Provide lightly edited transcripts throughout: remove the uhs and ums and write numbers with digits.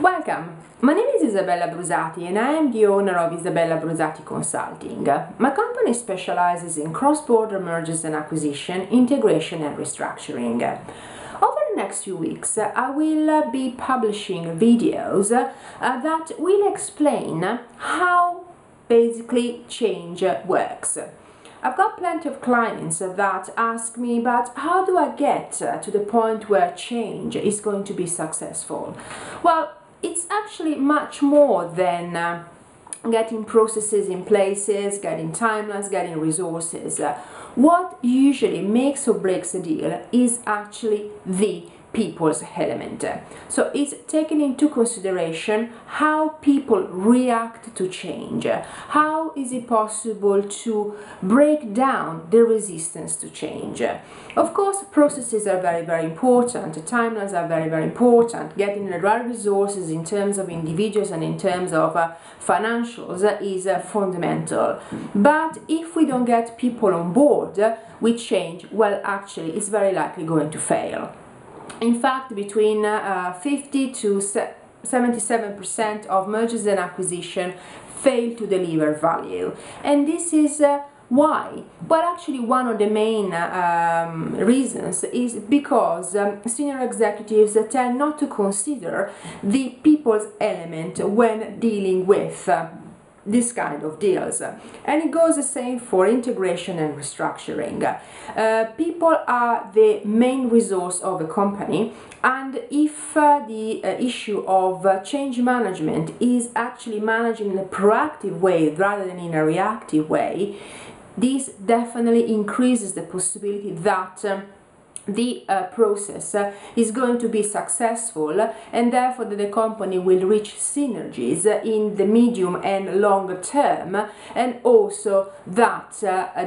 Welcome! My name is Isabella Brusati and I am the owner of Isabella Brusati Consulting. My company specializes in cross-border mergers and acquisition, integration and restructuring. Over the next few weeks, I will be publishing videos that will explain how basically change works. I've got plenty of clients that ask me, but how do I get to the point where change is going to be successful? Well, it's actually much more than getting processes in places, getting timelines, getting resources. What usually makes or breaks a deal is actually the people's element. So it's taking into consideration how people react to change. How is it possible to break down the resistance to change? Of course, processes are very important. Timelines are very important. Getting the right resources in terms of individuals and in terms of financials is fundamental. But if we don't get people on board with change, well, actually, it's very likely going to fail. In fact, between 50 to 77% of mergers and acquisition fail to deliver value. And this is why? Well, actually, one of the main reasons is because senior executives tend not to consider the people's element when dealing with this kind of deals. And it goes the same for integration and restructuring. People are the main resource of a company, and if the issue of change management is actually managed in a proactive way rather than in a reactive way, this definitely increases the possibility that the process is going to be successful, and therefore that the company will reach synergies in the medium and longer term, and also that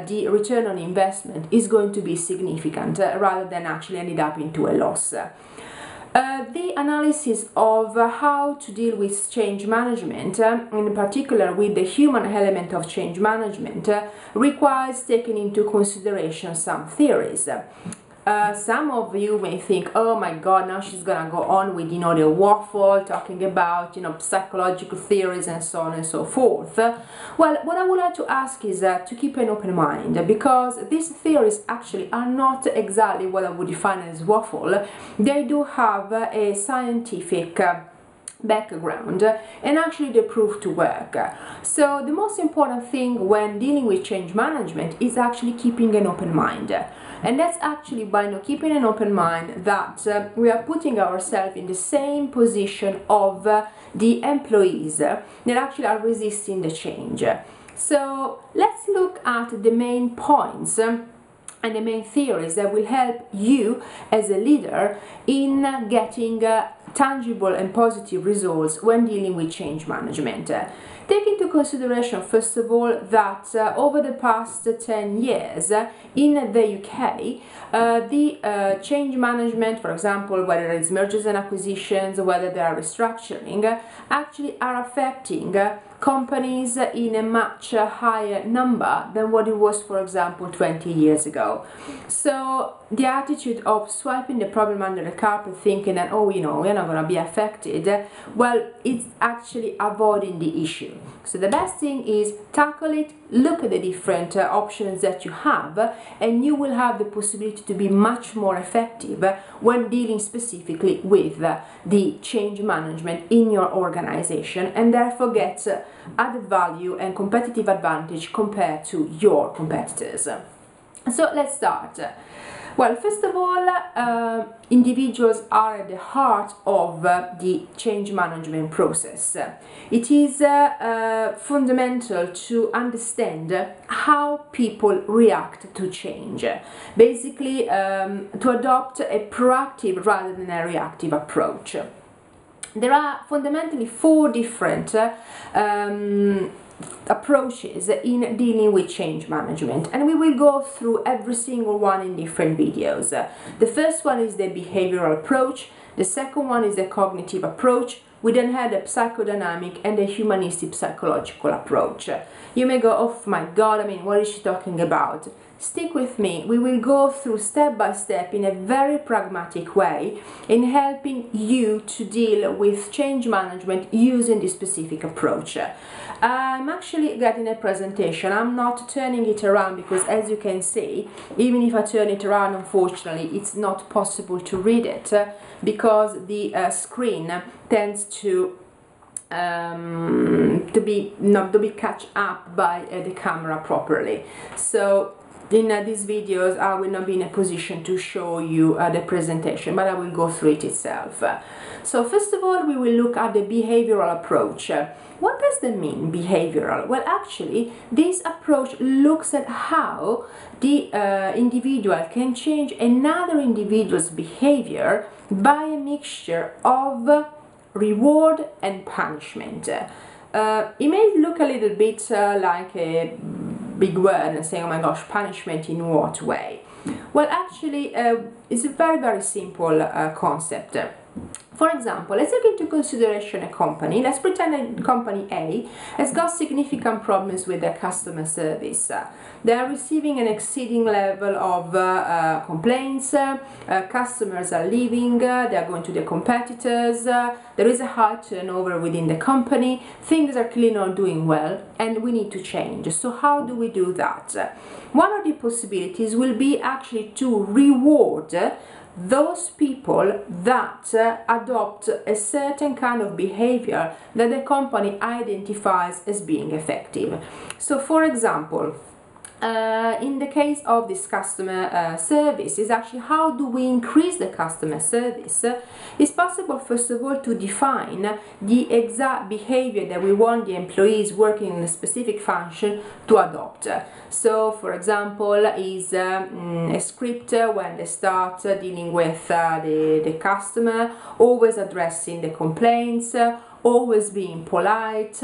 the return on investment is going to be significant rather than actually ended up into a loss. The analysis of how to deal with change management, in particular with the human element of change management, requires taking into consideration some theories. Some of you may think, oh my god, now she's gonna go on with, the waffle, talking about, psychological theories and so on and so forth. Well, what I would like to ask is to keep an open mind, because these theories actually are not exactly what I would define as waffle. They do have a scientific background, and actually they prove to work. So the most important thing when dealing with change management is actually keeping an open mind. And that's actually by not keeping an open mind that we are putting ourselves in the same position of the employees that actually are resisting the change. So let's look at the main points and the main theories that will help you as a leader in getting tangible and positive results when dealing with change management. Take into consideration, first of all, that over the past 10 years in the UK, the change management, for example, whether it's mergers and acquisitions, whether they are restructuring, actually are affecting companies in a much higher number than what it was, for example, 20 years ago. So the attitude of swiping the problem under the carpet, thinking that, oh, we're not going to be affected, well, it's actually avoiding the issue. So the best thing is tackle it, look at the different options that you have, and you will have the possibility to be much more effective when dealing specifically with the change management in your organization, and therefore get added value and competitive advantage compared to your competitors. So let's start. Well, first of all, individuals are at the heart of the change management process. It is fundamental to understand how people react to change. Basically, to adopt a proactive rather than a reactive approach. There are fundamentally four different approaches in dealing with change management, and we will go through every single one in different videos. The first one is the behavioral approach, the second one is the cognitive approach, we then had a psychodynamic and a humanistic psychological approach. You may go, oh my god, what is she talking about? stick with me. We will go through step by step in a very pragmatic way in helping you to deal with change management using this specific approach. I'm actually getting a presentation. I'm not turning it around because, as you can see, even if I turn it around, unfortunately it's not possible to read it because the screen tends to be catch up by the camera properly. So in these videos I will not be in a position to show you the presentation, but I will go through it itself. So first of all, we will look at the behavioral approach. What does that mean, behavioral? Well, actually this approach looks at how the individual can change another individual's behavior by a mixture of reward and punishment. It may look a little bit like a big word and saying, oh my gosh, punishment in what way? Well, actually it's a very simple concept. For example, let's take into consideration a company. Let's pretend that company A has got significant problems with their customer service. They are receiving an exceeding level of complaints, customers are leaving, they are going to their competitors, there is a high turnover within the company, things are clearly not doing well, and we need to change. So how do we do that? One of the possibilities will be actually to reward those people that adopt a certain kind of behavior that the company identifies as being effective. So for example, in the case of this customer service, is actually how do we increase the customer service? It's possible first of all to define the exact behavior that we want the employees working in a specific function to adopt. So for example, is a script when they start dealing with the customer, always addressing the complaints, always being polite,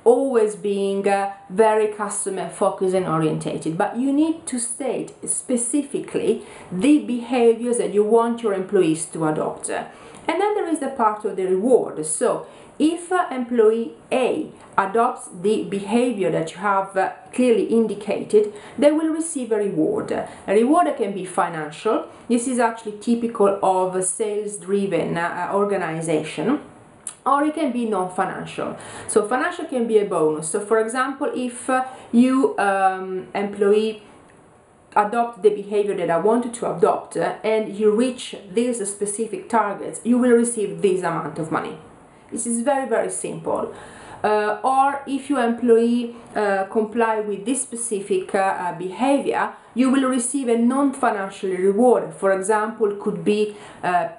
always being very customer focused and orientated. But you need to state specifically the behaviors that you want your employees to adopt. And then there is the part of the reward. So if employee A adopts the behavior that you have clearly indicated, they will receive a reward. A reward that can be financial. This is actually typical of a sales-driven organization. Or it can be non-financial. So financial can be a bonus. So for example, if you employee adopt the behavior that I wanted to adopt and you reach these specific targets, you will receive this amount of money. This is very simple. Or if your employee comply with this specific behavior, you will receive a non-financial reward. For example, could be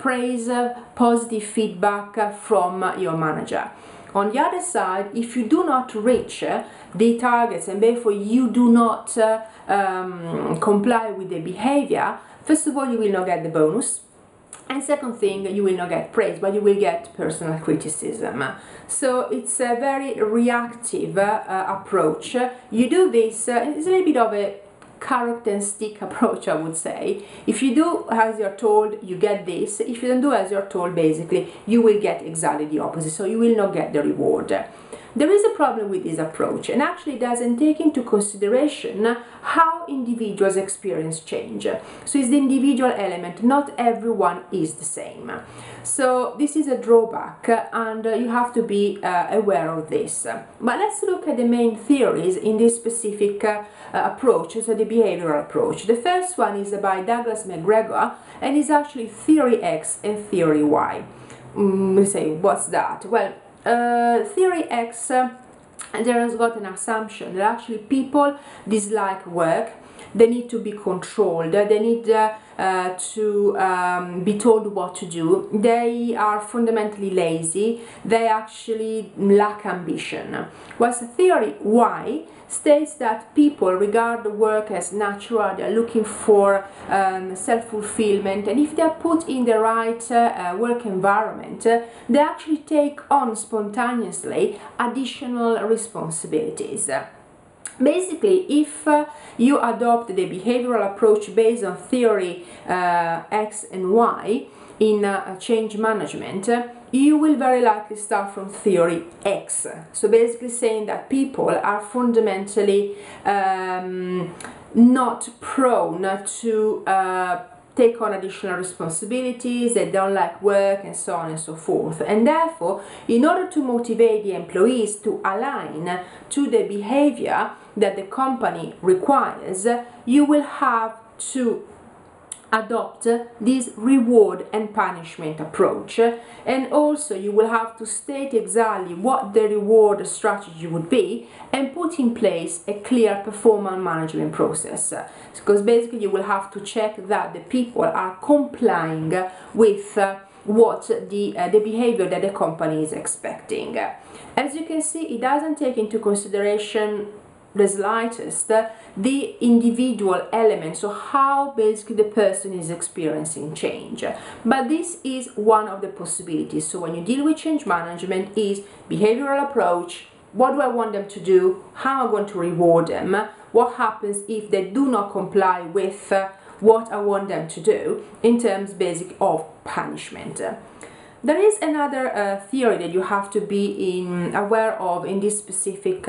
praise, positive feedback from your manager. On the other side, if you do not reach the targets and therefore you do not comply with the behavior, first of all, you will not get the bonus. And second thing, you will not get praise, but you will get personal criticism. So it's a very reactive approach. You do this, it's a little bit of a carrot and stick approach, I would say. If you do as you're told, you get this. If you don't do as you're told, basically, you will get exactly the opposite. So you will not get the reward. There is a problem with this approach, and actually doesn't take into consideration how individuals experience change. So it's the individual element, not everyone is the same. So this is a drawback, and you have to be aware of this. But let's look at the main theories in this specific approach, so the behavioral approach. The first one is by Douglas McGregor, and is actually theory X and theory Y. We say, what's that? Well, theory X, there has got an assumption that actually people dislike work, they need to be controlled, they need to be told what to do, they are fundamentally lazy, they actually lack ambition. Whereas theory Y states that people regard the work as natural, they're looking for self-fulfillment, and if they're put in the right work environment, they actually take on spontaneously additional responsibilities. Basically, if you adopt the behavioral approach based on theory X and Y in change management, you will very likely start from theory X. So basically saying that people are fundamentally not prone to take on additional responsibilities, they don't like work, and so on and so forth. And therefore, in order to motivate the employees to align to the behavior that the company requires, you will have to adopt this reward and punishment approach, and also you will have to state exactly what the reward strategy would be and put in place a clear performance management process, because basically you will have to check that the people are complying with what the behavior that the company is expecting. As you can see, it doesn't take into consideration the slightest the individual elements, so how basically the person is experiencing change. But this is one of the possibilities. So when you deal with change management, is behavioral approach: what do I want them to do, how am I going to reward them, what happens if they do not comply with what I want them to do, in terms basic of punishment. There is another theory that you have to be aware of in this specific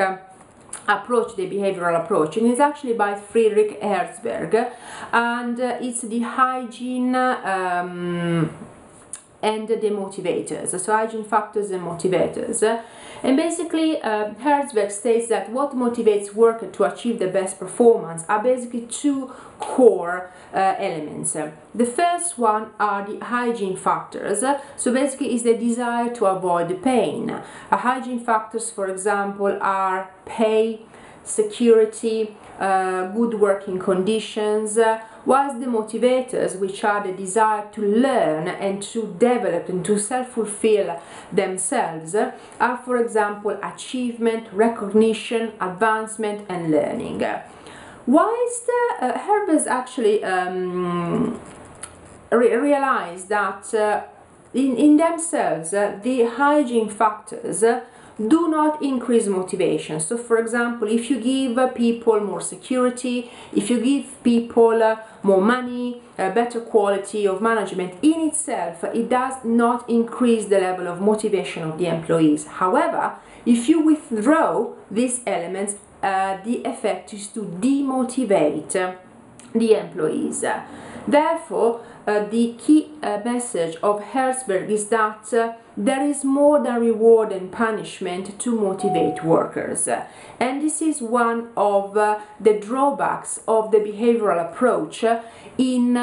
approach, the behavioral approach, and it's actually by Friedrich Herzberg, and it's the hygiene and the motivators, so hygiene factors and motivators. And basically Herzberg states that what motivates workers to achieve the best performance are basically two core elements. The first one are the hygiene factors, so basically is the desire to avoid the pain. Hygiene factors, for example, are pay, security, good working conditions, whilst the motivators, which are the desire to learn and to develop and to self-fulfill themselves, are, for example, achievement, recognition, advancement and learning. Whilst Herbers actually realized that in themselves the hygiene factors do not increase motivation. So for example, if you give people more security, if you give people more money, better quality of management, in itself it does not increase the level of motivation of the employees. However, if you withdraw these elements, the effect is to demotivate the employees. Therefore, the key message of Herzberg is that there is more than reward and punishment to motivate workers, and this is one of the drawbacks of the behavioral approach in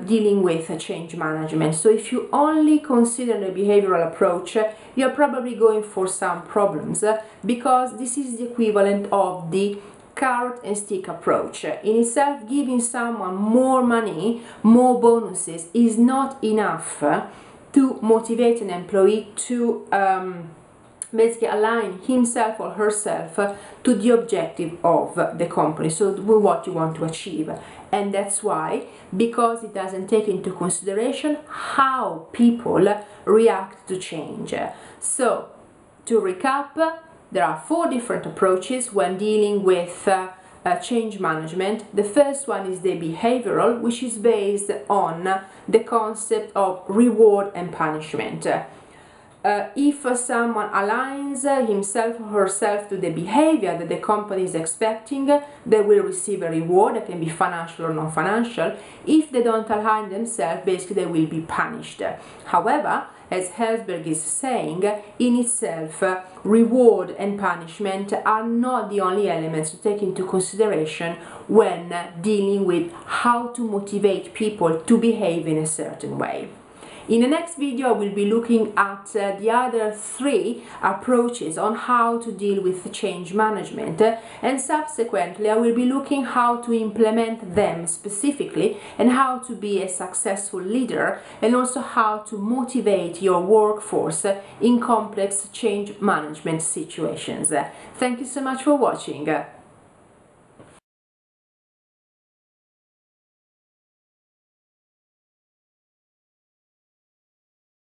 dealing with change management. So if you only consider the behavioral approach, you're probably going for some problems, because this is the equivalent of the carrot and stick approach. In itself, giving someone more money, more bonuses is not enough to motivate an employee to basically align himself or herself to the objective of the company, so what you want to achieve. And that's why, because it doesn't take into consideration how people react to change. So to recap, there are 4 different approaches when dealing with change management. The first one is the behavioral, which is based on the concept of reward and punishment. If someone aligns himself or herself to the behavior that the company is expecting, they will receive a reward that can be financial or non-financial. If they don't align themselves, basically they will be punished. However, as Herzberg is saying, in itself, reward and punishment are not the only elements to take into consideration when dealing with how to motivate people to behave in a certain way. In the next video, I will be looking at the other 3 approaches on how to deal with change management, and subsequently I will be looking how to implement them specifically and how to be a successful leader, and also how to motivate your workforce in complex change management situations. Thank you so much for watching.